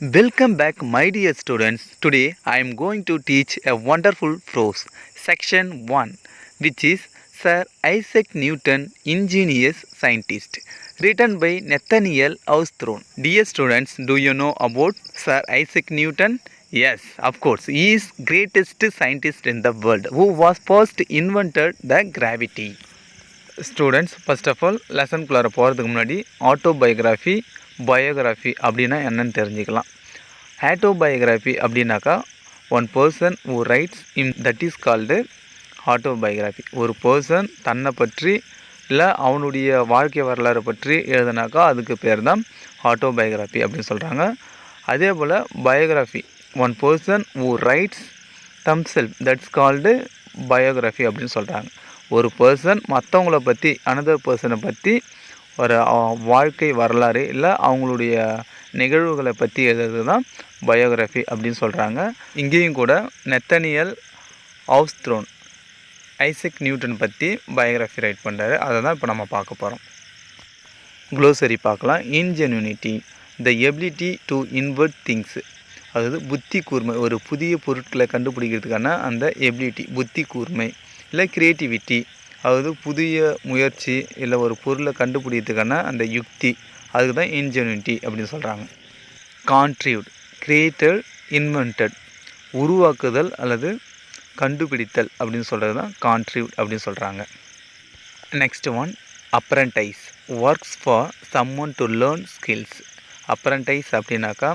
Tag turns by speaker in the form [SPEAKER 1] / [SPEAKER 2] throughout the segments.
[SPEAKER 1] Welcome back, my dear students. Today I am going to teach a wonderful prose, section 1, which is Sir Isaac Newton, Ingenious Scientist, written by Nathaniel Hawthorne. Dear students, do you know about Sir Isaac Newton? Yes, of course, he is greatest scientist in the world who was first invented the gravity. Students first of all லெசனுக்குள்ளார போகிறதுக்கு முன்னாடி autobiography biography அப்படின்னா என்னன்னு தெரிஞ்சுக்கலாம். Autobiography அப்படின்னாக்கா one person who writes in that is called autobiography. ஒரு பர்சன் தன்னை பற்றி இல்லை அவனுடைய வாழ்க்கை வரலாறு பற்றி எழுதுனாக்கா அதுக்கு பேர் தான் ஆட்டோபயோகிராஃபி அப்படின்னு சொல்கிறாங்க. அதே போல் biography one person who writes themself that's called biography அப்படின்னு சொல்கிறாங்க. ஒரு பர்சன் மற்றவங்கள பற்றி அனதர் பர்சனை பற்றி ஒரு வாழ்க்கை வரலாறு இல்லை அவங்களுடைய நிகழ்வுகளை பற்றி எழுதுறது தான் பயோகிராஃபி அப்படின்னு சொல்கிறாங்க. இங்கேயும் கூட நெத்தனியல் ஹாவ்த்ரோன் ஐசக் நியூட்டன் பற்றி பயோகிராஃபி ரைட் பண்ணுறாரு. அதை தான் இப்போ நம்ம பார்க்க போகிறோம். க்ளோசரி பார்க்கலாம். Ingenuity the ability to invert things, அதாவது புத்தி கூர்மை, ஒரு புதிய பொருட்களை கண்டுபிடிக்கிறதுக்கான அந்த எபிலிட்டி புத்தி கூர்மை. இல்லை க்ரியேட்டிவிட்டி, அதாவது புதிய முயற்சி இல்லை ஒரு பொருளை கண்டுபிடிக்கிறதுக்கான அந்த யுக்தி, அதுக்கு தான் இன்ஜென்யூனிட்டி அப்படின்னு சொல்கிறாங்க. கான்ட்ரிபியூட் கிரியேட்டட் இன்வென்டட், உருவாக்குதல் அல்லது கண்டுபிடித்தல் அப்படின்னு சொல்கிறது தான் கான்ட்ரிபியூட் அப்படின்னு சொல்கிறாங்க. Next one apprentice, works for someone to learn skills. Apprentice அப்படின்னாக்கா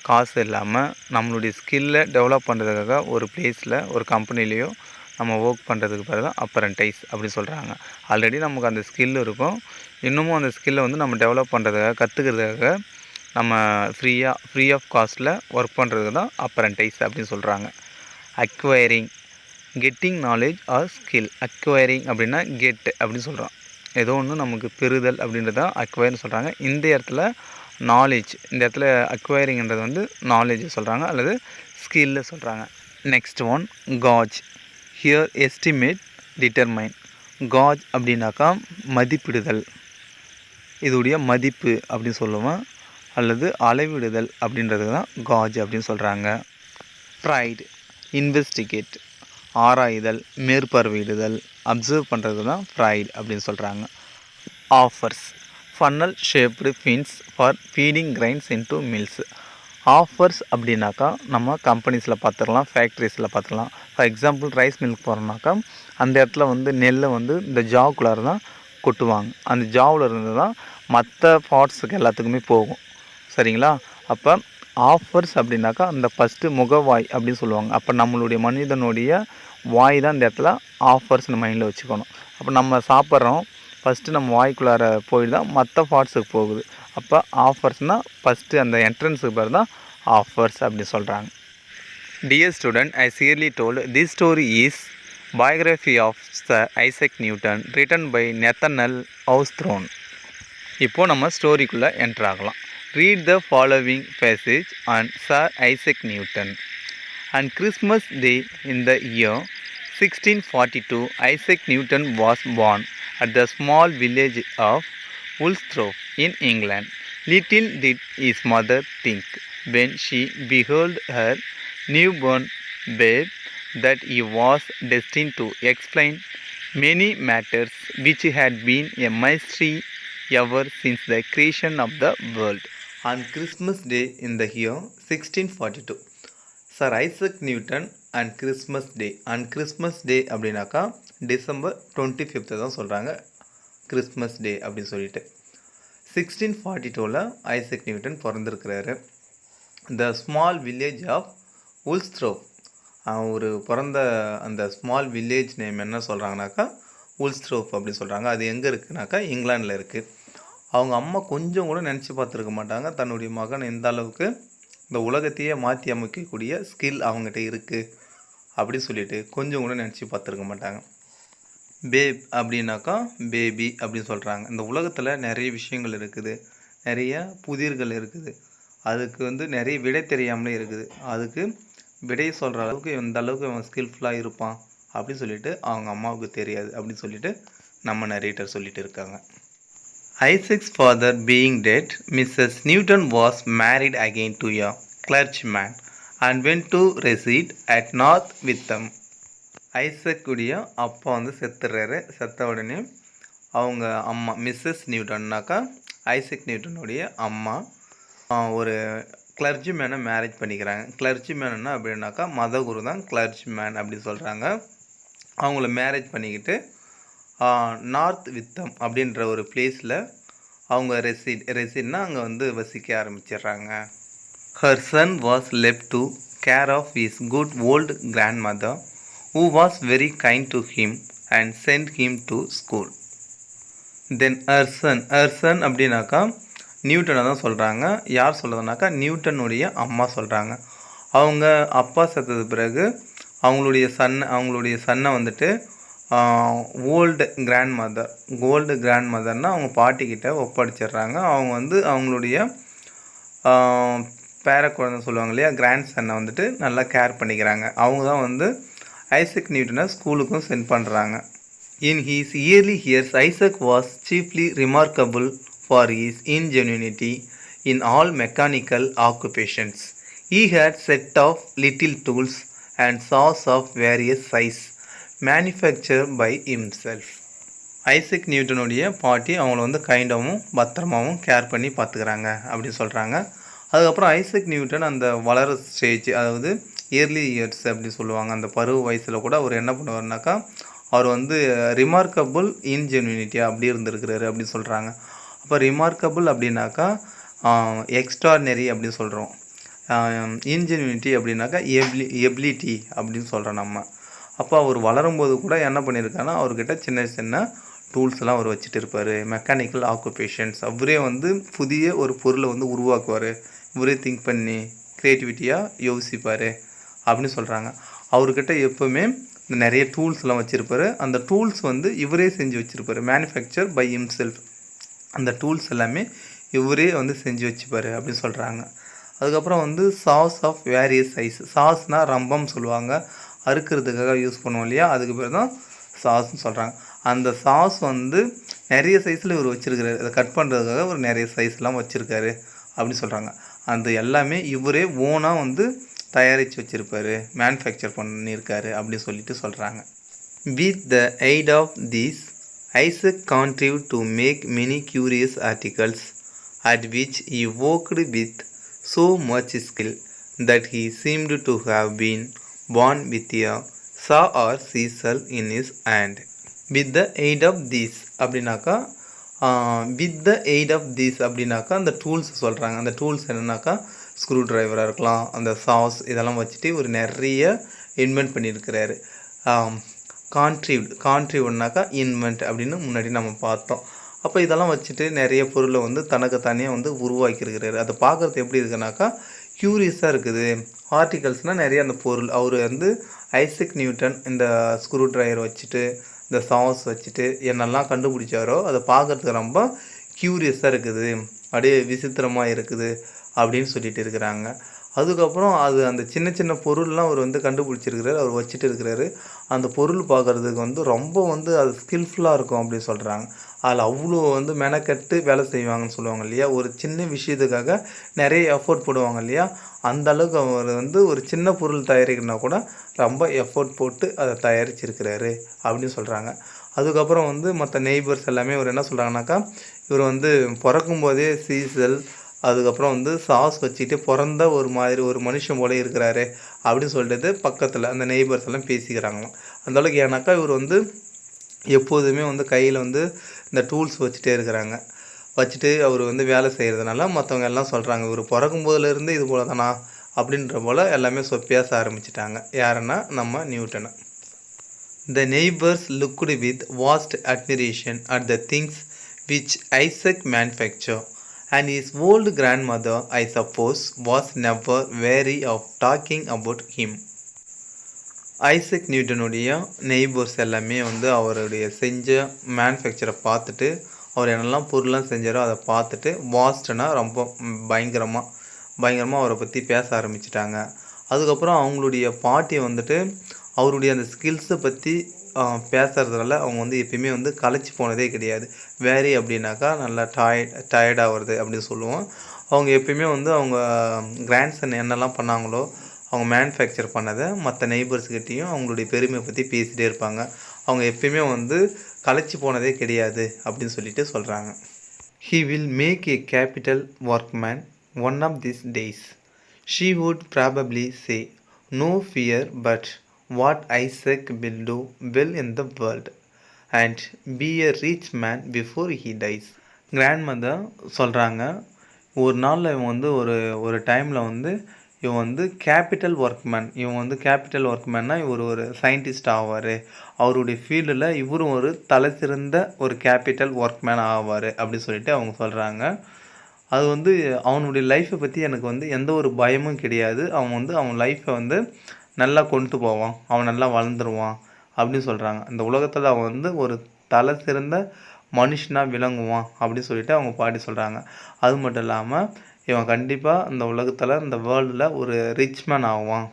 [SPEAKER 1] காசு இல்லாமல் நம்மளுடைய ஸ்கில்லை டெவலப் பண்ணுறதுக்காக ஒரு பிளேஸில் ஒரு கம்பெனிலேயோ நம்ம ஒர்க் பண்ணுறதுக்கு பேர் தான் அப்ரண்டைஸ் அப்படின்னு சொல்கிறாங்க. ஆல்ரெடி நமக்கு அந்த ஸ்கில் இருக்கும், இன்னமும் அந்த ஸ்கில்லை வந்து நம்ம டெவலப் பண்ணுறதுக்காக கற்றுக்கிறதுக்காக நம்ம ஃப்ரீ ஆஃப் காஸ்ட்டில் ஒர்க் பண்ணுறதுக்கு தான் அப்ரண்டைஸ் அப்படின்னு சொல்கிறாங்க. Acquiring getting knowledge R skill. Acquiring அப்படின்னா கெட் அப்படின்னு சொல்கிறோம், ஏதோ ஒன்று நமக்கு பெறுதல் அப்படின்றது தான் அக்வயர்னு சொல்கிறாங்க. இந்த இடத்துல நாலேஜ், இந்த இடத்துல அக்வயரிங்கிறது வந்து நாலேஜ் சொல்கிறாங்க அல்லது ஸ்கில்ல சொல்கிறாங்க. Next one gauge, here estimate determine. Gauge அப்படின்னாக்கா மதிப்பிடுதல், இதோடைய மதிப்பு அப்படின்னு சொல்லுவோம் அல்லது அளவிடுதல் அப்படின்றது தான் காஜ் அப்படின்னு சொல்கிறாங்க. ப்ரைடு இன்வெஸ்டிகேட், ஆராய்தல் மேற்பார்வையிடுதல் அப்சர்வ் பண்ணுறது தான் ப்ரைடு அப்படின்னு சொல்கிறாங்க. Offers funnel shaped fins for feeding grains into mills. Offers அப்படின்னாக்கா நம்ம கம்பெனிஸில் பார்த்துக்கலாம், ஃபேக்ட்ரிஸில் பார்த்துக்கலாம். ஃபார் எக்ஸாம்பிள் ரைஸ் மில்க் போகிறோம்னாக்கா அந்த இடத்துல வந்து நெல்லை வந்து இந்த ஜாவுக்குள்ளார தான் கொட்டுவாங்க. அந்த ஜாவில் இருந்து தான் மற்ற பார்ட்ஸுக்கு எல்லாத்துக்குமே போகும், சரிங்களா? அப்போ ஆஃபர்ஸ் அப்படின்னாக்கா அந்த ஃபஸ்ட்டு முகவாய் அப்படின்னு சொல்லுவாங்க. அப்போ நம்மளுடைய மனிதனுடைய வாய் தான் இந்த இடத்துல ஆஃபர்ஸ்னு மைண்டில் வச்சுக்கணும். அப்போ நம்ம சாப்பிட்றோம், ஃபஸ்ட்டு நம்ம வாய்க்குள்ளார போயிட்டு தான் மற்ற பார்ட்ஸுக்கு போகுது. அப்போ ஆஃபர்ஸ்னால் ஃபஸ்ட்டு அந்த என்ட்ரன்ஸுக்கு பேர் தான் ஆஃபர்ஸ் அப்படின்னு சொல்கிறாங்க. Dear student, I clearly told this story is biography of sir Isaac Newton written by Nathaniel Hawthorne. இப்போது நம்ம ஸ்டோரிக்குள்ளே என்ட்ரு ஆகலாம். Read the following passage on Sir Isaac Newton. On Christmas Day in the year 1642, Isaac Newton was born at the small village of Woolsthorpe in England. Little did his mother think, when she beheld her newborn babe, that he was destined to explain many matters which had been a mystery ever since the creation of the world. On Christmas Day in the year 1642, Sir Isaac Newton and Christmas Day. On Christmas Day அப்படின்னாக்கா December 25 தான் சொல்கிறாங்க Christmas day அப்படின்னு சொல்லிட்டு. 1642ல் Isaac Newton பிறந்திருக்கிறாரு. The small village of Woolsthorpe, ஒரு பிறந்த அந்த ஸ்மால் வில்லேஜ் நேம் என்ன சொல்கிறாங்கனாக்கா உல்ஸ்த்ரோப் அப்படின்னு சொல்கிறாங்க. அது எங்கே இருக்குனாக்கா இங்கிலாண்டில் இருக்குது. அவங்க அம்மா கொஞ்சம் கூட நினச்சி பார்த்துருக்க மாட்டாங்க தன்னுடைய மகன் எந்த அளவுக்கு இந்த உலகத்தையே மாற்றி அமைக்கக்கூடிய ஸ்கில் அவங்ககிட்ட இருக்குது அப்படின்னு சொல்லிட்டு கொஞ்சம் கூட நினச்சி பார்த்துருக்க மாட்டாங்க. பேப் அப்படின்னாக்கா பேபி அப்படின்னு சொல்கிறாங்க. இந்த உலகத்தில் நிறைய விஷயங்கள் இருக்குது, நிறைய புதிர்கள் இருக்குது, அதுக்கு வந்து நிறைய விடை தெரியாமலே இருக்குது. அதுக்கு விடை சொல்கிற அளவுக்கு எந்த அளவுக்கு அவன் ஸ்கில்ஃபுல்லாக இருப்பான் அப்படின்னு சொல்லிட்டு அவங்க அம்மாவுக்கு தெரியாது அப்படின்னு சொல்லிட்டு நம்ம நரேட்டர் சொல்லிட்டு இருக்காங்க. Isaac's father being dead, Mrs. Newton was married again to a clergyman and went to reside at North with them. Isaac உடைய அப்பா வந்து செத்துறாரு. செத்த உடனே அவங்க அம்மா மிஸ்ஸஸ் நியூட்டன்னாக்கா ஐசக் நியூட்டனுடைய அம்மா ஒரு கிளர்ஜிமேனை மேரேஜ் பண்ணிக்கிறாங்க. கிளர்ஜிமேன்னா அப்படின்னாக்கா மதகுரு தான் கிளர்ஜிமேன் அப்படின்னு சொல்கிறாங்க. அவங்கள மேரேஜ் பண்ணிக்கிட்டு நார்த் வித்தம் அப்படின்ற ஒரு பிளேஸில் அவங்க ரெசிட்னா அங்கே வந்து வசிக்க ஆரம்பிச்சிடுறாங்க. Her son was left to care of his good old grandmother, who was very kind to him and sent him to school. Then her son அப்படின்னாக்கா நியூட்டனை தான் சொல்கிறாங்க. யார் சொல்கிறதுனாக்கா நியூட்டனுடைய அம்மா சொல்கிறாங்க. அவங்க அப்பா செத்தது பிறகு அவங்களுடைய சன்னை வந்துட்டு ஓல்டு கிராண்ட்மதர்னால் அவங்க பாட்டிக்கிட்ட ஒப்படைச்சிடுறாங்க. அவங்க வந்து அவங்களுடைய பேர குழந்தை சொல்லுவாங்க இல்லையா, கிராண்ட் சன்னை வந்துட்டு நல்லா கேர் பண்ணிக்கிறாங்க. அவங்க தான் வந்து ஐசக் நியூட்டனை ஸ்கூலுக்கும் சென்ட் பண்ணுறாங்க. In his early years, Isaac was chiefly remarkable for his ingenuity in all mechanical occupations. He had set of little tools and saws of various size, manufactured by himself. Isaac நியூட்டனுடைய பாட்டி அவங்கள வந்து கைண்டாகவும் பத்திரமாகவும் care பண்ணி பார்த்துக்கிறாங்க அப்படின்னு சொல்கிறாங்க. அதுக்கப்புறம் Isaac Newton அந்த வளர ஸ்டேஜ், அதாவது இயர்லி இயர்ஸ் அப்படி சொல்லுவாங்க, அந்த பருவ வயசில் கூட அவர் என்ன பண்ணுவார்னாக்கா அவர் வந்து ரிமார்க்கபுள் இன்ஜென்யூனிட்டியாக அப்படி இருந்திருக்கிறாரு அப்படின்னு சொல்கிறாங்க. அப்போ ரிமார்க்கபுள் அப்படின்னாக்கா எக்ஸ்ட்ராடினரி அப்படின்னு சொல்கிறோம். இன்ஜென்யூனிட்டி அப்படின்னாக்கா எபிலிட்டி அப்படின்னு சொல்கிறோம் நம்ம. அப்போ அவர் வளரும்போது கூட என்ன பண்ணியிருக்காருன்னா அவர்கிட்ட சின்ன சின்ன டூல்ஸ்லாம் அவர் வச்சுட்டு இருப்பார். மெக்கானிக்கல் ஆக்குபேஷன்ஸ், அவரே வந்து புதிய ஒரு பொருளை வந்து உருவாக்குவார். இவரே திங்க் பண்ணி க்ரியேட்டிவிட்டியாக யோசிப்பார் அப்படின்னு சொல்கிறாங்க. அவர்கிட்ட எப்போவுமே நிறைய டூல்ஸ்லாம் வச்சுருப்பார். அந்த டூல்ஸ் வந்து இவரே செஞ்சு வச்சுருப்பார். Manufacture by himself. அந்த டூல்ஸ் எல்லாமே இவரே வந்து செஞ்சு வச்சுப்பார் அப்படின்னு சொல்கிறாங்க. அதுக்கப்புறம் வந்து சாஸ் ஆஃப் வேரியஸ் சைஸ். சாஸ்னால் ரம்பம் சொல்லுவாங்க, அறுக்கிறதுக்காக யூஸ் பண்ணுவோம் இல்லையா, அதுக்கு பேர் தான் சாஸ்ன்னு சொல்கிறாங்க. அந்த சாஸ் வந்து நிறைய சைஸில் இவர் வச்சுருக்காரு. அதை கட் பண்ணுறதுக்காக ஒரு நிறைய சைஸ்லாம் வச்சுருக்காரு அப்படின்னு சொல்கிறாங்க. அந்த எல்லாமே இவரே ஓனாக வந்து தயாரித்து வச்சுருப்பார், மேனுஃபேக்சர் பண்ணியிருக்காரு அப்படின்னு சொல்லிட்டு சொல்கிறாங்க. With the aid of these Isaac contributed to make many curious articles at which he worked with so much skill that he seemed to have been born with a saw or chisel in his hand. With the aid of these அப்படின்னாக்கா with the aid of these அப்படின்னாக்கா அந்த tools சொல்கிறாங்க. அந்த tools என்னன்னாக்கா screw ட்ரைவராக இருக்கலாம், அந்த sauce இதெல்லாம் வச்சுட்டு ஒரு நிறைய இன்வென்ட் பண்ணியிருக்கிறாரு. கான்ட்ரிவ்னாக்கா இன்வென்ட் அப்படின்னு முன்னாடி நம்ம பார்த்தோம். அப்போ இதெல்லாம் வச்சுட்டு நிறைய பொருளை வந்து தனக்கு தனியாக வந்து உருவாக்கியிருக்கிறாரு. அதை பார்க்குறது எப்படி இருக்குனாக்கா க்யூரியஸாக இருக்குது. ஆர்டிகல்ஸ்னால் நிறைய அந்த பொருள் அவர் வந்து ஐசக் நியூட்டன் இந்த ஸ்க்ரூ ட்ரைவர் வச்சுட்டு இந்த சாஸ் வச்சுட்டு என்னெல்லாம் கண்டுபிடிச்சாரோ அதை பார்க்குறதுக்கு ரொம்ப க்யூரியஸாக இருக்குது, அப்படியே விசித்திரமாக இருக்குது அப்படின்னு சொல்லிட்டு இருக்கிறாங்க. அதுக்கப்புறம் அது அந்த சின்ன சின்ன பொருள்லாம் அவர் வந்து கண்டுபிடிச்சிருக்கிறாரு, அவர் வச்சுட்டு இருக்கிறாரு. அந்த பொருள் பார்க்குறதுக்கு வந்து ரொம்ப வந்து அது ஸ்கில்ஃபுல்லாக இருக்கும் அப்படின்னு சொல்கிறாங்க. அதில் அவ்வளோ வந்து மெனக்கட்டு வேலை செய்வாங்கன்னு சொல்லுவாங்க இல்லையா, ஒரு சின்ன விஷயத்துக்காக நிறைய எஃபோர்ட் போடுவாங்க இல்லையா, அந்த அளவுக்கு அவர் வந்து ஒரு சின்ன பொருள் தயாரிக்கணும்னா கூட ரொம்ப எஃபோர்ட் போட்டு அதை தயாரிச்சிருக்கிறாரு அப்படின்னு சொல்கிறாங்க. அதுக்கப்புறம் வந்து மற்ற நெய்பர்ஸ் எல்லாமே இவர் என்ன சொல்கிறாங்கனாக்கா, இவர் வந்து பிறக்கும்போதே சீசல் அதுக்கப்புறம் வந்து சாஸ் வச்சுட்டு பிறந்த ஒரு மனுஷன் போல இருக்கிறாரு அப்படின்னு சொல்லிட்டு பக்கத்தில் அந்த நெய்பர்ஸ் எல்லாம் பேசிக்கிறாங்களாம். அந்தளவுக்கு ஏன்னாக்கா இவர் வந்து எப்போதுமே வந்து கையில் வந்து இந்த டூல்ஸ் வச்சுட்டே இருக்கிறாங்க. வச்சுட்டு அவர் வந்து வேலை செய்கிறதுனால மற்றவங்க எல்லாம் சொல்கிறாங்க இவர் பிறக்கும்போதுலேருந்து இது போல தானா அப்படின்ற போல் எல்லாமே பேச ஆரம்பிச்சிட்டாங்க. யாருன்னா நம்ம நியூட்டனை. The neighbors looked with vast admiration at the things which Isaac manufactured, and his old grandmother, I suppose, was never weary of talking about him. Isaac நியூட்டனுடைய நெய்பர்ஸ் எல்லாமே வந்து அவருடைய செஞ்ச மேனுஃபேக்சரை பார்த்துட்டு அவர் என்னெல்லாம் பொருள்லாம் செஞ்சாரோ அதை பார்த்துட்டு வாஸ்ட்னா ரொம்ப பயங்கரமாக அவரை பற்றி பேச ஆரம்பிச்சிட்டாங்க. அதுக்கப்புறம் அவங்களுடைய பாட்டி வந்துட்டு அவருடைய அந்த ஸ்கில்ஸை பற்றி பேசுகிறதுனால அவங்க வந்து எப்பயுமே வந்து களைச்சி போனதே கிடையாது. வேரி அப்படின்னாக்கா நல்லா டயர்டாகிறது அப்படின்னு சொல்லுவோம். அவங்க எப்பயுமே வந்து அவங்க கிராண்ட்சன் என்னெல்லாம் பண்ணாங்களோ அவங்க மேனுஃபேக்சர் பண்ணதை மற்ற நெய்பர்ஸ்கிட்டையும் அவங்களுடைய பெருமையை பற்றி பேசிகிட்டே இருப்பாங்க. அவங்க எப்பயுமே வந்து களைச்சி போனதே கிடையாது அப்படின்னு சொல்லிட்டு சொல்கிறாங்க. He will make a capital workman one of these days. She would probably say, no fear but what Isaac will do well in the world and be a rich man before he dies. Grandmother சொல்கிறாங்க, ஒரு நாளில் இவன் வந்து ஒரு டைமில் வந்து இவன் வந்து கேபிட்டல் ஒர்க்மேன்னா இவர் ஒரு சயின்டிஸ்ட் ஆவார். அவருடைய ஃபீல்டில் இவரும் ஒரு தலை சிறந்த ஒரு கேபிட்டல் ஒர்க்மேன் ஆவார் அப்படின்னு சொல்லிட்டு அவங்க சொல்கிறாங்க. அது வந்து அவனுடைய லைஃப்பை பற்றி எனக்கு வந்து எந்த ஒரு பயமும் கிடையாது. அவன் வந்து அவன் லைஃப்பை வந்து நல்லா கொண்டு போவான், அவன் நல்லா வளர்ந்துருவான் அப்படின்னு சொல்கிறாங்க. இந்த உலகத்தில் அவன் வந்து ஒரு தலை சிறந்த மனுஷனாக விளங்குவான் அப்படின்னு சொல்லிட்டு அவங்க பாட்டி சொல்கிறாங்க. அது மட்டும் இல்லாமல் இவன் கண்டிப்பாக இந்த உலகத்தில் இந்த வேர்ல்டில் ஒரு ரிச் மேன் ஆவான்,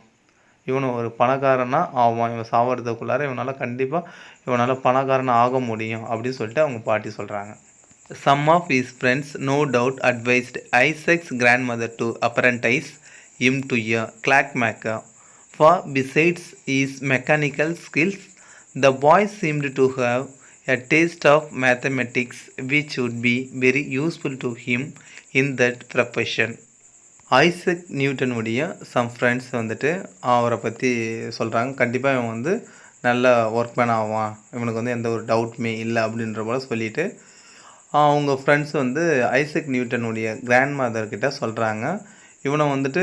[SPEAKER 1] இவனும் ஒரு பணக்காரனாக ஆவான். இவன் சாவறதுக்குள்ளார இவனால் பணக்காரனாக ஆக முடியும் அப்படின்னு சொல்லிட்டு அவங்க பாட்டி சொல்கிறாங்க. Some of his friends no doubt advised Isaac's grandmother to apprentice him to a clockmaker, for besides his mechanical skills, the boy seemed to have a taste of mathematics which would be very useful to him in that profession. Isaac நியூட்டனுடைய some friends வந்துட்டு அவரை பற்றி சொல்கிறாங்க. கண்டிப்பாக இவன் வந்து நல்ல workmen ஆவான், இவனுக்கு வந்து எந்த ஒரு டவுட்டுமே இல்லை அப்படின்ற போல் சொல்லிவிட்டு அவங்க ஃப்ரெண்ட்ஸ் வந்து ஐசக் நியூட்டனுடைய கிராண்ட் மதர்கிட்ட சொல்கிறாங்க, இவனை வந்துட்டு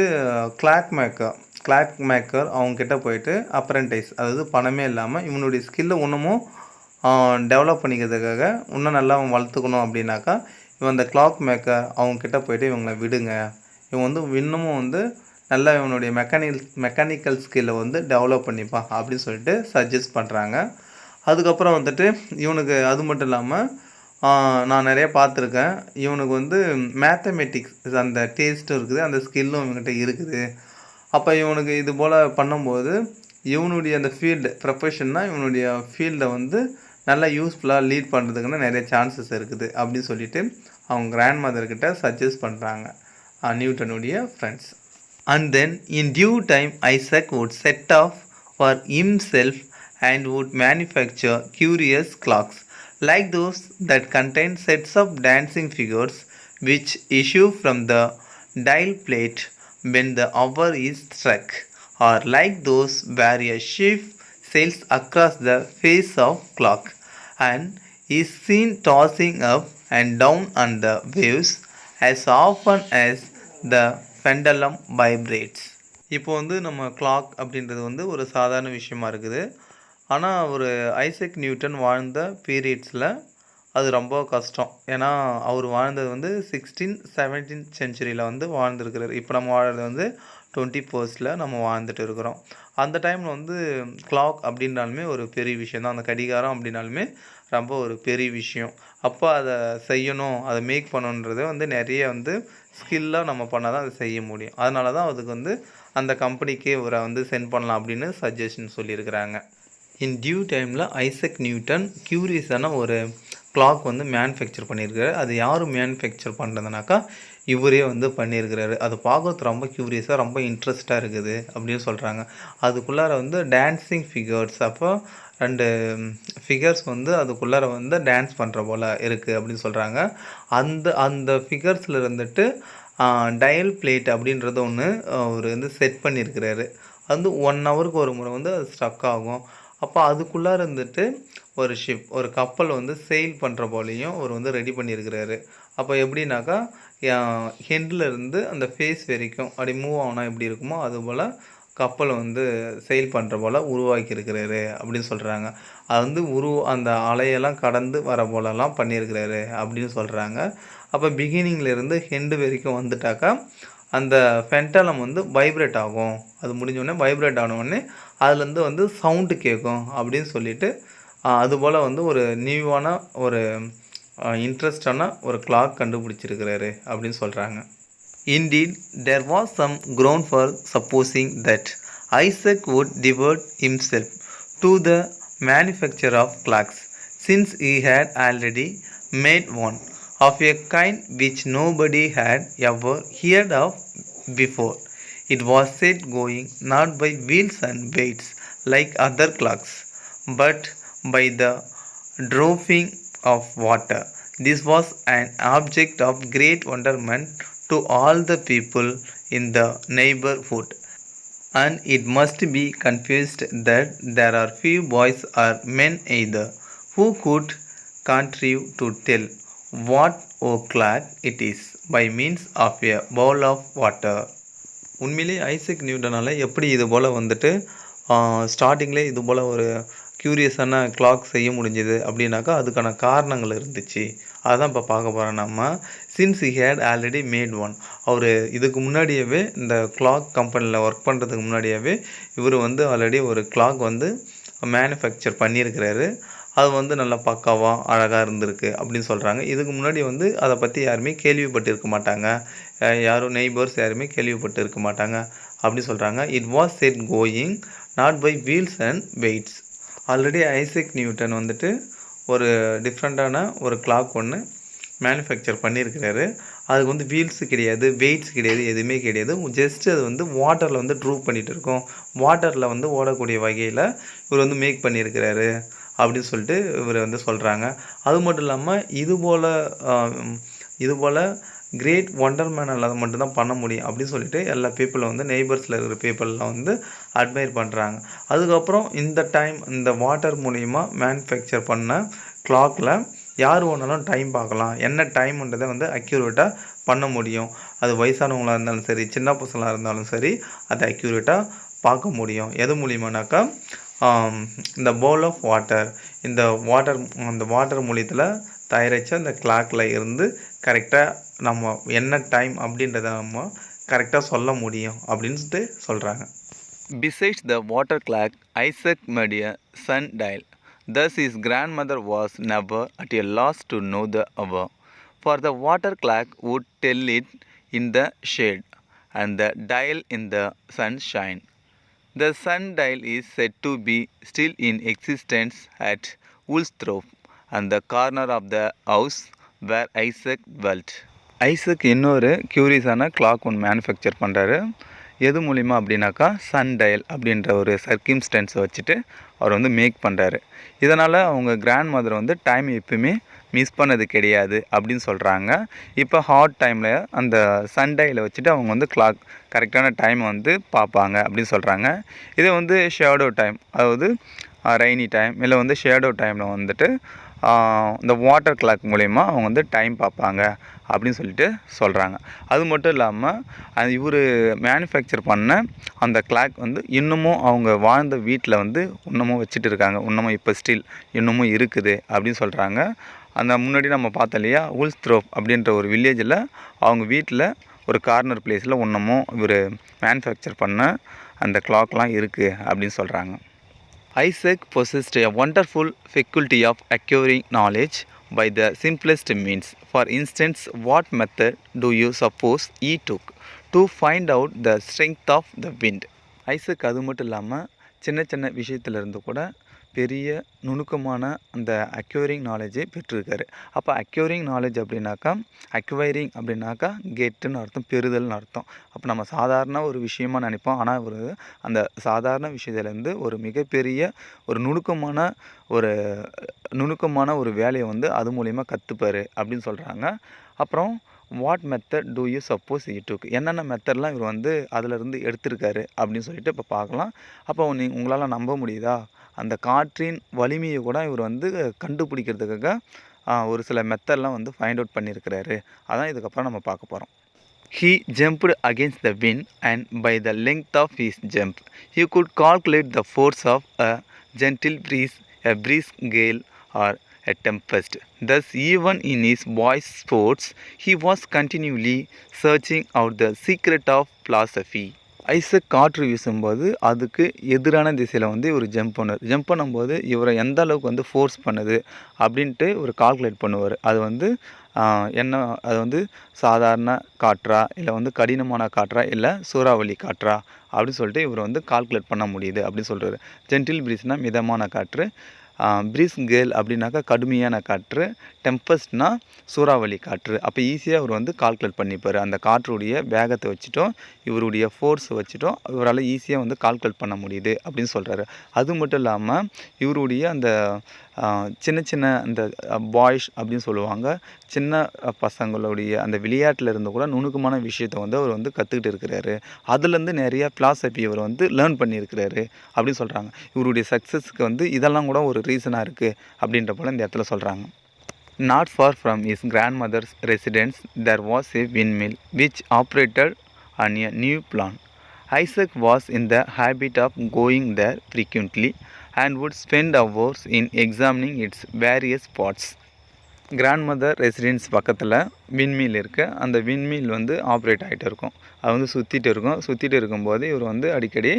[SPEAKER 1] கிளாக் மேக்கர் அவங்கக்கிட்ட போயிட்டு அப்ரெண்டைஸ், அதாவது பணமே இல்லாமல் இவனுடைய ஸ்கில்லை இன்னமும் டெவலப் பண்ணிக்கிறதுக்காக இன்னும் நல்லா அவன் வளர்த்துக்கணும் அப்படின்னாக்கா இவன் அந்த கிளாக் மேக்கர் அவங்கக்கிட்ட போயிட்டு இவங்களை விடுங்க, இவன் வந்து இன்னமும் வந்து நல்லா இவனுடைய மெக்கானிக்கல் ஸ்கில்லை வந்து டெவலப் பண்ணிப்பான் அப்படின்னு சொல்லிட்டு சஜஸ்ட் பண்ணுறாங்க. அதுக்கப்புறம் வந்துட்டு இவனுக்கு அது மட்டும் இல்லாமல் நான் நிறைய பார்த்துருக்கேன், இவனுக்கு வந்து மேத்தமெட்டிக்ஸ் அந்த டேஸ்ட்டும் இருக்குது, அந்த ஸ்கில்லும் இவன்கிட்ட இருக்குது. அப்போ இவனுக்கு இது போல் பண்ணும்போது இவனுடைய அந்த ப்ரொஃபஷன்னா இவனுடைய ஃபீல்டை வந்து நல்லா யூஸ்ஃபுல்லாக லீட் பண்ணுறதுக்குன்னு நிறைய சான்சஸ் இருக்குது அப்படின்னு சொல்லிட்டு அவங்க கிராண்ட் மதர்கிட்ட சஜஸ்ட் பண்ணுறாங்க நியூட்டனுடைய friends. And then in due time Isaac would set off for himself and would manufacture curious clocks like those that contain sets of dancing figures which issue from the dial plate when the hour is struck, or like those where a ship sails across the face of clock and is seen tossing up and down on the waves as often as the pendulum vibrates. இப்போ வந்து நம்ம clock அப்படின்றது வந்து ஒரு சாதாரண விஷயமா இருக்குது. ஆனால் ஒரு ஐசக் நியூட்டன் வாழ்ந்த பீரியட்ஸில் அது ரொம்ப கஷ்டம். ஏன்னா அவர் வாழ்ந்தது வந்து 16-17 செஞ்சுரியில் வந்து வாழ்ந்துருக்கிறார். இப்போ நம்ம வாழ்றது வந்து 21st நம்ம வாழ்ந்துட்டு இருக்கிறோம். அந்த டைமில் வந்து கிளாக் அப்படின்னாலுமே ஒரு பெரிய விஷயம் தான், அந்த கடிகாரம் அப்படின்னாலுமே ரொம்ப ஒரு பெரிய விஷயம். அப்போ அதை செய்யணும், அதை மேக் பண்ணணுன்றதை வந்து நிறைய வந்து ஸ்கில்லாக நம்ம பண்ணால் தான் அதை செய்ய முடியும். அதனால தான் அதுக்கு வந்து அந்த கம்பெனிக்கே இவரை வந்து சென்ட் பண்ணலாம் அப்படின்னு சஜஷன் சொல்லியிருக்கிறாங்க. இன் டியூ டைமில் ஐசக் நியூட்டன் க்யூரியஸான ஒரு கிளாக் வந்து மேனுஃபேக்சர் பண்ணியிருக்காரு. அது யார் மேனுஃபேக்சர் பண்ணுறதுனாக்கா இவரே வந்து பண்ணியிருக்கிறாரு. அது பார்க்குறது ரொம்ப க்யூரியஸாக ரொம்ப இன்ட்ரெஸ்ட்டாக இருக்குது அப்படின்னு சொல்கிறாங்க. அதுக்குள்ளார வந்து டான்ஸிங் ஃபிகர்ஸ், அப்போ 2 ஃபிகர்ஸ் வந்து அதுக்குள்ளார வந்து டான்ஸ் பண்ணுற போல் இருக்குது அப்படின்னு சொல்கிறாங்க. அந்த ஃபிகர்ஸில் இருந்துட்டு டயல் பிளேட் அப்படின்றது ஒன்று அவர் வந்து செட் பண்ணியிருக்கிறாரு. அது வந்து 1 ஹவருக்கு ஒரு முறை வந்து அது ஸ்ட்ரக் ஆகும். அப்போ அதுக்குள்ளார இருந்துட்டு ஒரு கப்பல் வந்து செயில் பண்ணுற போலையும் அவர் வந்து ரெடி பண்ணியிருக்கிறாரு. அப்போ எப்படின்னாக்கா ஹெண்டில் இருந்து அந்த ஃபேஸ் வரைக்கும் அப்படி மூவ் ஆனால் எப்படி இருக்குமோ அதுபோல் கப்பலை வந்து செயில் பண்ணுற போல் உருவாக்கியிருக்கிறாரு அப்படின்னு சொல்கிறாங்க. அது வந்து அந்த அலையெல்லாம் கடந்து வர போலலாம் பண்ணியிருக்கிறாரு அப்படின்னு சொல்கிறாங்க. அப்போ பிகினிங்லேருந்து ஹெண்டு வரைக்கும் வந்துட்டாக்கா அந்த பெண்டலம் வந்து வைப்ரேட் ஆகும், அது முடிஞ்சோடனே வைப்ரேட் ஆனவுடனே அதுலேருந்து வந்து சவுண்டு கேட்கும் அப்படின்னு சொல்லிட்டு அதுபோல் வந்து ஒரு நியூவான ஒரு இன்ட்ரெஸ்டான ஒரு கிளாக் கண்டுபிடிச்சிருக்கிறாரு அப்படின்னு சொல்கிறாங்க. Indeed, there was some ground for supposing that Isaac would devote himself to the manufacture of clocks, since he had already made one of a kind which nobody had ever heard of before. It was set going not by wheels and weights like other clocks, but by the dropping of water. This was an object of great wonderment to all the people in the neighborhood, and it must be confessed that there are few boys or men either who could contrive to tell what o'clock it is by means of a bowl of water. உண்மையிலே Isaac நியூட்டனால் எப்படி இது போல் வந்துட்டு ஸ்டார்டிங்லேயே இது போல் ஒரு க்யூரியஸான clock செய்ய முடிஞ்சுது அப்படின்னாக்கா அதுக்கான காரணங்கள் இருந்துச்சு. அதுதான் இப்போ பார்க்க போகிறோம் நம்ம. Since he had already made one, அவர் இதுக்கு முன்னாடியவே இந்த கிளாக் கம்பெனியில் ஒர்க் பண்ணுறதுக்கு முன்னாடியாவே இவர் வந்து ஆல்ரெடி ஒரு கிளாக் வந்து மேனுஃபேக்சர் பண்ணியிருக்கிறாரு. அது வந்து நல்லா பக்காவாக அழகாக இருந்திருக்கு அப்படின்னு சொல்கிறாங்க. இதுக்கு முன்னாடி வந்து அதை பற்றி யாருமே கேள்விப்பட்டிருக்க மாட்டாங்க, யாரும் நெய்பர்ஸ் யாருமே கேள்விப்பட்டு இருக்க மாட்டாங்க அப்படின்னு சொல்கிறாங்க. It was set going not by wheels and weights. Already Isaac Newton வந்துட்டு ஒரு டிஃப்ரெண்ட்டான ஒரு கிளாக் ஒன்று மேனுஃபேக்சர் பண்ணியிருக்கிறாரு. அதுக்கு வந்து வீல்ஸு கிடையாது, வெயிட்ஸ் கிடையாது, எதுவுமே கிடையாது. ஜஸ்ட்டு அது வந்து வாட்டரில் வந்து ட்ரூவ் பண்ணிகிட்டு இருக்கோம், வாட்டரில் வந்து ஓடக்கூடிய வகையில் இவர் வந்து மேக் பண்ணியிருக்கிறாரு அப்படின்னு சொல்லிட்டு இவர் வந்து சொல்கிறாங்க. அது மட்டும் இல்லாமல் இதுபோல் கிரேட் ஒண்டர்மேனால் அதை மட்டும்தான் பண்ண முடியும் அப்படின்னு சொல்லிட்டு எல்லா பீப்புளும் வந்து நெய்பர்ஸில் இருக்கிற பீப்புளெலாம் வந்து அட்மையர் பண்ணுறாங்க. அதுக்கப்புறம் இந்த வாட்டர் மூலிமா மேனுஃபேக்சர் பண்ண கிளாக்கில் யார் வேணாலும் டைம் பார்க்கலாம், என்ன டைம்ன்றதை வந்து அக்யூரேட்டாக பண்ண முடியும். அது வயசானவங்களாக இருந்தாலும் சரி, சின்ன பசங்களாக இருந்தாலும் சரி, அதை அக்யூரேட்டாக பார்க்க முடியும். எது மூலியமானாக்கா இந்த பவுல் ஆஃப் வாட்டர், அந்த வாட்டர் மூலியத்தில் தயாரித்த அந்த கிளாக்கில் இருந்து கரெக்டாக நம்ம என்ன டைம் அப்படின்றத நம்ம கரெக்டாக சொல்ல முடியும் அப்படின்ட்டு சொல்கிறாங்க. Besides the water clock, Isaac made a sundial. Thus his grandmother was never at a loss to know the hour, for the water clock would tell it in the shade, and the dial in the sunshine. The sundial is said to be still in existence at Woolsthorpe, and the corner of the house where Isaac dwelt. Isaac இன்னொரு க்யூரியஸான clock ஒன்று manufacture பண்ணுறாரு. எது மூலிமா அப்படின்னாக்கா சன்டயல் அப்படின்ற ஒரு சர்க்கிம்ஸ்டன்ஸை வச்சுட்டு அவர் வந்து மேக் பண்ணுறாரு. இதனால் அவங்க கிராண்ட் மதர் வந்து டைம் எப்பவுமே மிஸ் பண்ணது கிடையாது அப்படின்னு சொல்கிறாங்க. இப்போ ஹாட் டைமில் அந்த சன்டயலை வச்சுட்டு அவங்க வந்து கிளாக் கரெக்டான டைமை வந்து பார்ப்பாங்க அப்படின்னு சொல்கிறாங்க. இதே வந்து ஷேடோ டைம், அதாவது ரெய்னி டைம் இல்லை வந்து ஷேடோ டைமில் வந்துட்டு இந்த வாட்டர் கிளாக் மூலிமா அவங்க வந்து டைம் பார்ப்பாங்க அப்படின்னு சொல்லிட்டு சொல்கிறாங்க. அது மட்டும் இல்லாமல் இவர் மேனுஃபேக்சர் பண்ண அந்த கிளாக் வந்து இன்னமும் அவங்க வாழ்ந்த வீட்டில் வந்து இன்னமும் வச்சுட்டு இருக்காங்க, இன்னமும் இப்போ ஸ்டில் இன்னமும் இருக்குது அப்படின்னு சொல்கிறாங்க. அந்த முன்னாடி நம்ம பார்த்தோம் இல்லையா, woolsthorpe அப்படின்ற ஒரு வில்லேஜில் அவங்க வீட்டில் ஒரு கார்னர் பிளேஸில் இன்னமும் இவர் மேனுஃபேக்சர் பண்ண அந்த கிளாக்லாம் இருக்குது அப்படின்னு சொல்கிறாங்க. Isaac possessed a wonderful faculty of acquiring knowledge by the simplest means. For instance, what method do you suppose he took to find out the strength of the wind? Isaac அது மட்டும் இல்லாமல் சின்ன சின்ன விஷயத்துலேருந்து கூட பெரிய நுணுக்கமான அந்த அக்யூரிங் நாலேஜை பெற்றிருக்காரு. அப்போ அக்யூரிங் நாலேஜ் அப்படின்னாக்கா கெட்டுன்னு அர்த்தம், பெறுதல்னு அர்த்தம். அப்போ நம்ம சாதாரண ஒரு விஷயமாக நினைப்போம், ஆனால் ஒரு அந்த சாதாரண விஷயத்துலேருந்து ஒரு மிகப்பெரிய ஒரு நுணுக்கமான ஒரு வேலையை வந்து அது மூலிமா கற்றுப்பார் அப்படின்னு சொல்கிறாங்க. அப்புறம் what method do you suppose he took, என்னென்ன மெத்தட்லாம் இவர் வந்து அதிலிருந்து எடுத்திருக்காரு அப்படின்னு சொல்லிட்டு இப்போ பார்க்கலாம். அப்போ உங்களால் நம்ப முடியுதா, அந்த காற்றின் வலிமையை கூட இவர் வந்து கண்டுபிடிக்கிறதுக்காக ஒரு சில மெத்தட்லாம் வந்து ஃபைண்ட் அவுட் பண்ணியிருக்கிறாரு. அதான் இதுக்கப்புறம் நம்ம பார்க்க போகிறோம். He jumped against the wind, and by the length of his jump, he could calculate the force of a gentle breeze, a brisk gale, or a tempest. Thus, even in his boy's sports, he was continually searching out the secret of philosophy. Isaac காற்று வீசும்போது அதுக்கு எதிரான திசையில் வந்து இவர் jump பண்ணுவார். Jump பண்ணும்போது இவரை எந்த அளவுக்கு வந்து ஃபோர்ஸ் பண்ணுது அப்படின்ட்டு ஒரு கால்குலேட் பண்ணுவார். அது வந்து என்ன, அது வந்து சாதாரண காற்றா, இல்லை வந்து கடினமான காற்றா, இல்லை சூறாவளி காற்றா அப்படின்னு சொல்லிட்டு இவர் வந்து கால்குலேட் பண்ண முடியுது அப்படின்னு சொல்கிறாரு. ஜென்டில் ப்ரீஸ்னால் மிதமான காற்று, ப்ரீஸ் கேல் அப்படின்னாக்கா கடுமையான காற்று, டெம்பஸ்ட்னா சூறாவளி காற்று. அப்போ ஈஸியாக அவர் வந்து கால்குலேட் பண்ணிப்பார். அந்த காற்றுடைய வேகத்தை வச்சுட்டும் இவருடைய ஃபோர்ஸ் வச்சுட்டும் இவரால் ஈஸியாக வந்து கால்குலேட் பண்ண முடியுது அப்படின்னு சொல்கிறாரு. அது மட்டும் இல்லாமல் இவருடைய அந்த சின்ன சின்ன அந்த பாய்ஸ் அப்படின்னு சொல்லுவாங்க, சின்ன பசங்களுடைய அந்த விளையாட்டில் இருந்து கூட நுணுக்கமான விஷயத்தை வந்து அவர் வந்து கற்றுக்கிட்டு இருக்கிறாரு. அதுலேருந்து நிறையா பிலாசபி அவர் வந்து லேர்ன் பண்ணியிருக்கிறாரு அப்படின்னு சொல்கிறாங்க. இவருடைய சக்ஸஸ்க்கு வந்து இதெல்லாம் கூட ஒரு ரீசனாக இருக்குது அப்படின்ற போல் இந்த இடத்துல சொல்கிறாங்க. Not far from his grandmother's residence there was a windmill which operated on a new plan. Isaac was in the habit of going there frequently and would spend hours in examining its various parts. Grandmother residence பக்கத்தில் விண்மீல் இருக்குது. அந்த விண்மீல் வந்து operate ஆகிட்டு இருக்கும். அது வந்து சுற்றிட்டு இருக்கும்போது இவர் வந்து அடிக்கடி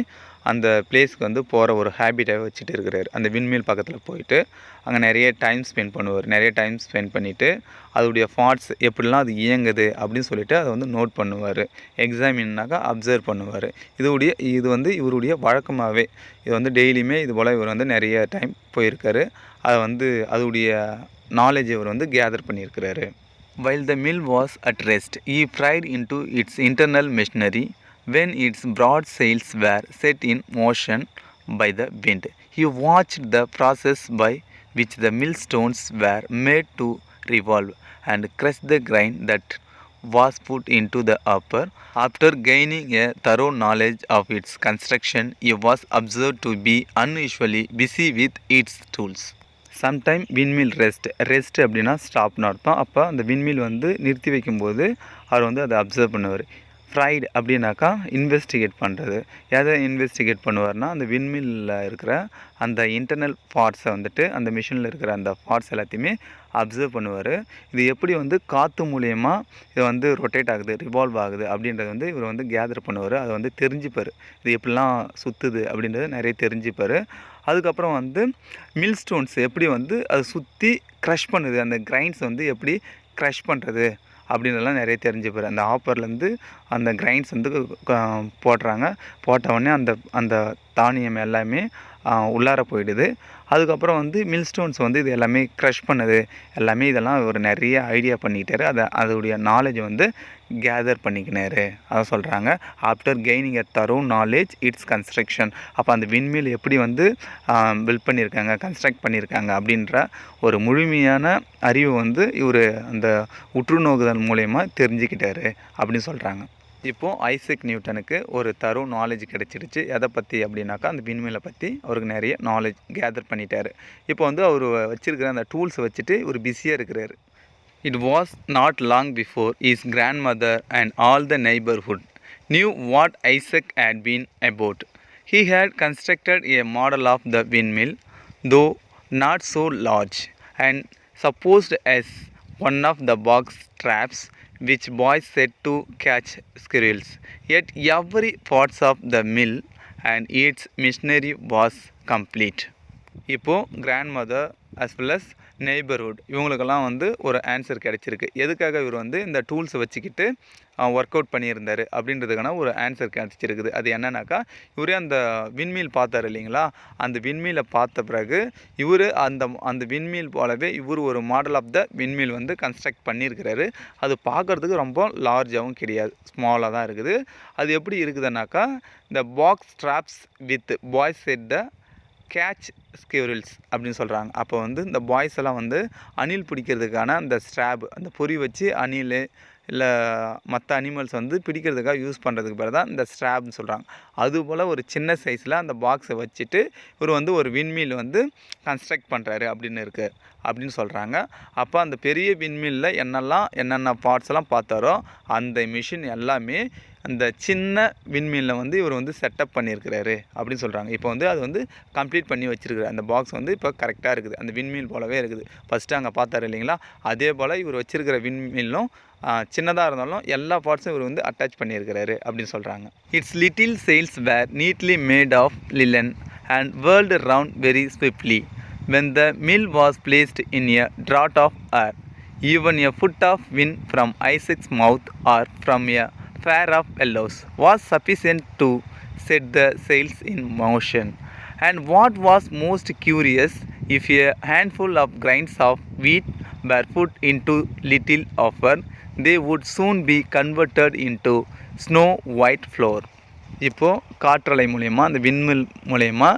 [SPEAKER 1] அந்த பிளேஸ்க்கு வந்து போகிற ஒரு ஹேபிட்டாக வச்சுட்டு இருக்கிறார். அந்த விண்மீல் பக்கத்தில் போயிட்டு அங்கே நிறைய டைம் ஸ்பெண்ட் பண்ணுவார். நிறைய டைம் ஸ்பெண்ட் பண்ணிவிட்டு அதோடைய பார்ட்ஸ் எப்படிலாம் அது இயங்குது அப்படின்னு சொல்லிவிட்டு அதை வந்து நோட் பண்ணுவார். எக்ஸாமின்னாக்கா அப்சர்வ் பண்ணுவார். இது வந்து இவருடைய வழக்கமாகவே இது வந்து டெய்லியுமே இது போல் இவர் வந்து நிறைய டைம் போயிருக்காரு. அதை வந்து அதோடைய நாலேஜ் இவர் வந்து கேதர் பண்ணியிருக்கிறாரு. While the mill was at rest, he pried into its internal machinery when its broad sails were set in motion by the wind. He watched the process by which the millstones were made to revolve and crush the grain that was put into the upper. After gaining a thorough knowledge of its construction, he was observed to be unusually busy with its tools. Sometime விண்மில் rest அப்படின்னா ஸ்டாப்னு அர்த்தம். அப்போ அந்த விண்மில் வந்து நிறுத்தி வைக்கும்போது அவர் வந்து அதை observe பண்ணுவார். ஃப்ரைட் அப்படின்னாக்கா இன்வெஸ்டிகேட் பண்ணுறது. எதை இன்வெஸ்டிகேட் பண்ணுவார்னா அந்த விண்மில்லில் இருக்கிற அந்த இன்டர்னல் பார்ட்ஸை வந்துட்டு அந்த மிஷினில் இருக்கிற அந்த பார்ட்ஸ் எல்லாத்தையுமே அப்சர்வ் பண்ணுவார். இது எப்படி வந்து காற்று மூலயமா இது வந்து ரொட்டேட் ஆகுது, ரிவால்வ் ஆகுது அப்படின்றத வந்து இவர் வந்து கேதர் பண்ணுவார். அதை வந்து தெரிஞ்சுப்பார். இது எப்படிலாம் சுற்றுது அப்படின்றது நிறைய தெரிஞ்சுப்பார். அதுக்கப்புறம் வந்து மில் ஸ்டோன்ஸ் எப்படி வந்து அதை சுற்றி க்ரஷ் பண்ணுது, அந்த கிரைன்ஸ் வந்து எப்படி க்ரஷ் பண்ணுறது அப்படின்றதெல்லாம் நிறைய தெரிஞ்சுப்பார். அந்த ஆப்பர்லேருந்து அந்த கிரைன்ஸ் வந்து போட்டவுடனே அந்த தானியம் எல்லாமே உள்ளார போயிடுது. அதுக்கப்புறம் வந்து மில் ஸ்டோன்ஸ் வந்து இது எல்லாமே க்ரஷ் பண்ணுது, எல்லாமே இதெல்லாம் ஒரு நிறைய ஐடியா பண்ணிக்கிட்டாரு. அதோடைய நாலேஜ் வந்து கேதர் பண்ணிக்கினாரு. அதை சொல்கிறாங்க. ஆஃப்டர் கெய்னிங் எ தரோ நாலேஜ் இட்ஸ் கன்ஸ்ட்ரக்ஷன். அப்போ அந்த விண்மில் எப்படி வந்து பில்ட் பண்ணியிருக்காங்க, கன்ஸ்ட்ரக்ட் பண்ணியிருக்காங்க அப்படின்ற ஒரு முழுமையான அறிவு வந்து இவர் அந்த உற்றுநோக்குதல் மூலயமா தெரிஞ்சுக்கிட்டாரு அப்படின்னு சொல்கிறாங்க. இப்போது ஐசக் நியூட்டனுக்கு ஒரு தரோ நாலேஜ் கிடச்சிருச்சு. எதை பற்றி அப்படின்னாக்கா அந்த விண்மிலை பற்றி அவருக்கு நிறைய நாலேஜ் கேதர் பண்ணிட்டார். இப்போ வந்து அவர் வச்சுருக்கிற அந்த டூல்ஸை வச்சுட்டு ஒரு பிஸியாக இருக்கிறார். It was not long before his grandmother and all the neighborhood knew what Isaac had been about. He had constructed a model of the windmill, though not so large, and supposed as one of the box traps which boys set to catch squirrels. Yet every part of the mill and its machinery was complete. இப்போது grandmother as well as neighbourhood இவங்களுக்கெல்லாம் வந்து ஒரு answer கிடச்சிருக்கு. எதுக்காக இவர் வந்து இந்த டூல்ஸை வச்சுக்கிட்டு ஒர்க் அவுட் பண்ணியிருந்தார் அப்படின்றதுக்கான ஒரு ஆன்சர் கிடச்சிருக்குது. அது என்னன்னாக்கா, இவரே அந்த விண்மீல் பார்த்தார் இல்லைங்களா, அந்த விண்மீலை பார்த்த பிறகு இவர் அந்த விண்மீல் போலவே இவர் ஒரு மாடல் ஆஃப் த விண்மீல் வந்து கன்ஸ்ட்ரக்ட் பண்ணியிருக்கிறாரு. அது பார்க்குறதுக்கு ரொம்ப லார்ஜாகவும் கிடையாது, ஸ்மாலாக தான் இருக்குது. அது எப்படி இருக்குதுன்னாக்கா, இந்த box traps with boys set the catch squirrels அப்படின்னு சொல்கிறாங்க. அப்போ வந்து இந்த பாய்ஸ் எல்லாம் வந்து அணில் பிடிக்கிறதுக்கான அந்த ஸ்ட்ராப், அந்த பொறி வச்சு அணில் இல்லை மற்ற அனிமல்ஸ் வந்து பிடிக்கிறதுக்காக யூஸ் பண்ணுறதுக்கு பேர் தான் இந்த ஸ்ட்ராப்னு சொல்கிறாங்க. அதுபோல் ஒரு சின்ன சைஸில் அந்த பாக்ஸை வச்சுட்டு இவர் வந்து ஒரு விண்மீல் வந்து கன்ஸ்ட்ரக்ட் பண்ணுறாரு அப்படின்னு சொல்கிறாங்க. அப்போ அந்த பெரிய விண்மீலில் என்னென்ன பார்ட்ஸ் எல்லாம் பார்த்தாரோ அந்த மிஷின் எல்லாமே அந்த சின்ன விண்மீலில் வந்து இவர் வந்து செட்டப் பண்ணியிருக்கிறாரு அப்படின்னு சொல்கிறாங்க. இப்போ வந்து அது வந்து கம்ப்ளீட் பண்ணி வச்சுருக்காரு. அந்த பாக்ஸ் வந்து இப்போ கரெக்டாக இருக்குது, அந்த விண்மீல் போலவே இருக்குது. ஃபஸ்ட்டு அங்கே பார்த்தாரு இல்லைங்களா, அதே போல் இவர் வச்சுருக்கிற விண்மீலும் சின்னதாக இருந்தாலும் எல்லா பார்ட்ஸும் இவர் வந்து அட்டாச் பண்ணியிருக்கிறாரு அப்படின்னு சொல்கிறாங்க. It's little sails were neatly made of linen and whirled round very swiftly when the mill was placed in a draught of air. Even a foot of wind from Isaac's mouth or from a fair of willows was sufficient to set the sails in motion. And what was most curious, if a handful of grains of wheat were put into little offer, they would soon be converted into snow white flour. இப்போது காற்றலை மூலயமா அந்த விண்மில் மூலயமா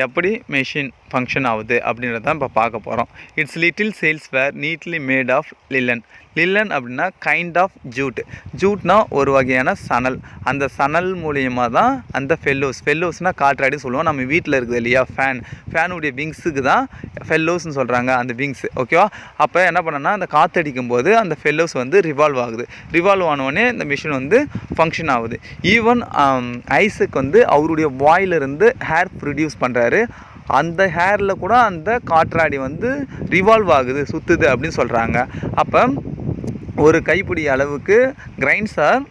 [SPEAKER 1] எப்படி machine function ஆகுது அப்படின்றத தான் இப்போ பார்க்க போகிறோம். It's little sails were neatly made of linen. லில்லன் அப்படின்னா கைண்ட் ஆஃப் ஜூட்னா ஒரு வகையான சணல். அந்த சணல் மூலியமாக தான் அந்த ஃபெல்லோஸ்னால் காற்றாடி சொல்லுவோம். நம்ம வீட்டில் இருக்குது இல்லையா ஃபேனுடைய விங்ஸுக்கு தான் ஃபெல்லோஸ்னு சொல்கிறாங்க, அந்த விங்ஸ். ஓகேவா? அப்போ என்ன பண்ணோன்னா அந்த காற்றடிக்கும் போது அந்த ஃபெல்லோஸ் வந்து ரிவால்வ் ஆகுது. ரிவால்வ் ஆனோடனே இந்த மிஷின் வந்து ஃபங்க்ஷன் ஆகுது. ஈவன் ஐசக் வந்து அவருடைய வாயிலிருந்து ஹேர் ப்ரொடியூஸ் பண்ணுறாரு. அந்த ஹேரில் கூட அந்த காற்றாடி வந்து ரிவால்வ் ஆகுது, சுற்றுது அப்படின்னு சொல்கிறாங்க. அப்போ ஒரு கைப்பிடி அளவுக்கு கிரைன்ஸ் ஆர்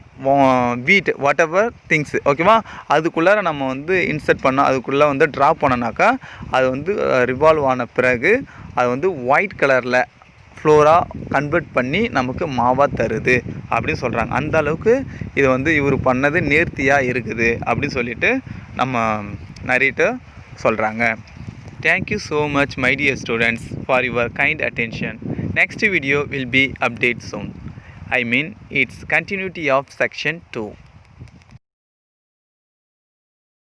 [SPEAKER 1] வீட் வாட் எவர் திங்ஸ், ஓகேவா, அதுக்குள்ளார நம்ம வந்து இன்சர்ட் பண்ணோம், அதுக்குள்ளே வந்து ட்ராப் பண்ணோன்னாக்கா அது வந்து ரிவால்வ் ஆன பிறகு அது வந்து ஒயிட் கலரில் ஃப்ளோராக கன்வெர்ட் பண்ணி நமக்கு மாவாக தருது அப்படின்னு சொல்கிறாங்க. அந்த அளவுக்கு இது வந்து இவர் பண்ணது நேர்த்தியாக இருக்குது அப்படின்னு சொல்லிட்டு நம்ம நரேட்டர் சொல்கிறாங்க. Thank you so much my dear students for your kind attention. Next video will be update soon. I mean it's continuity of section 2.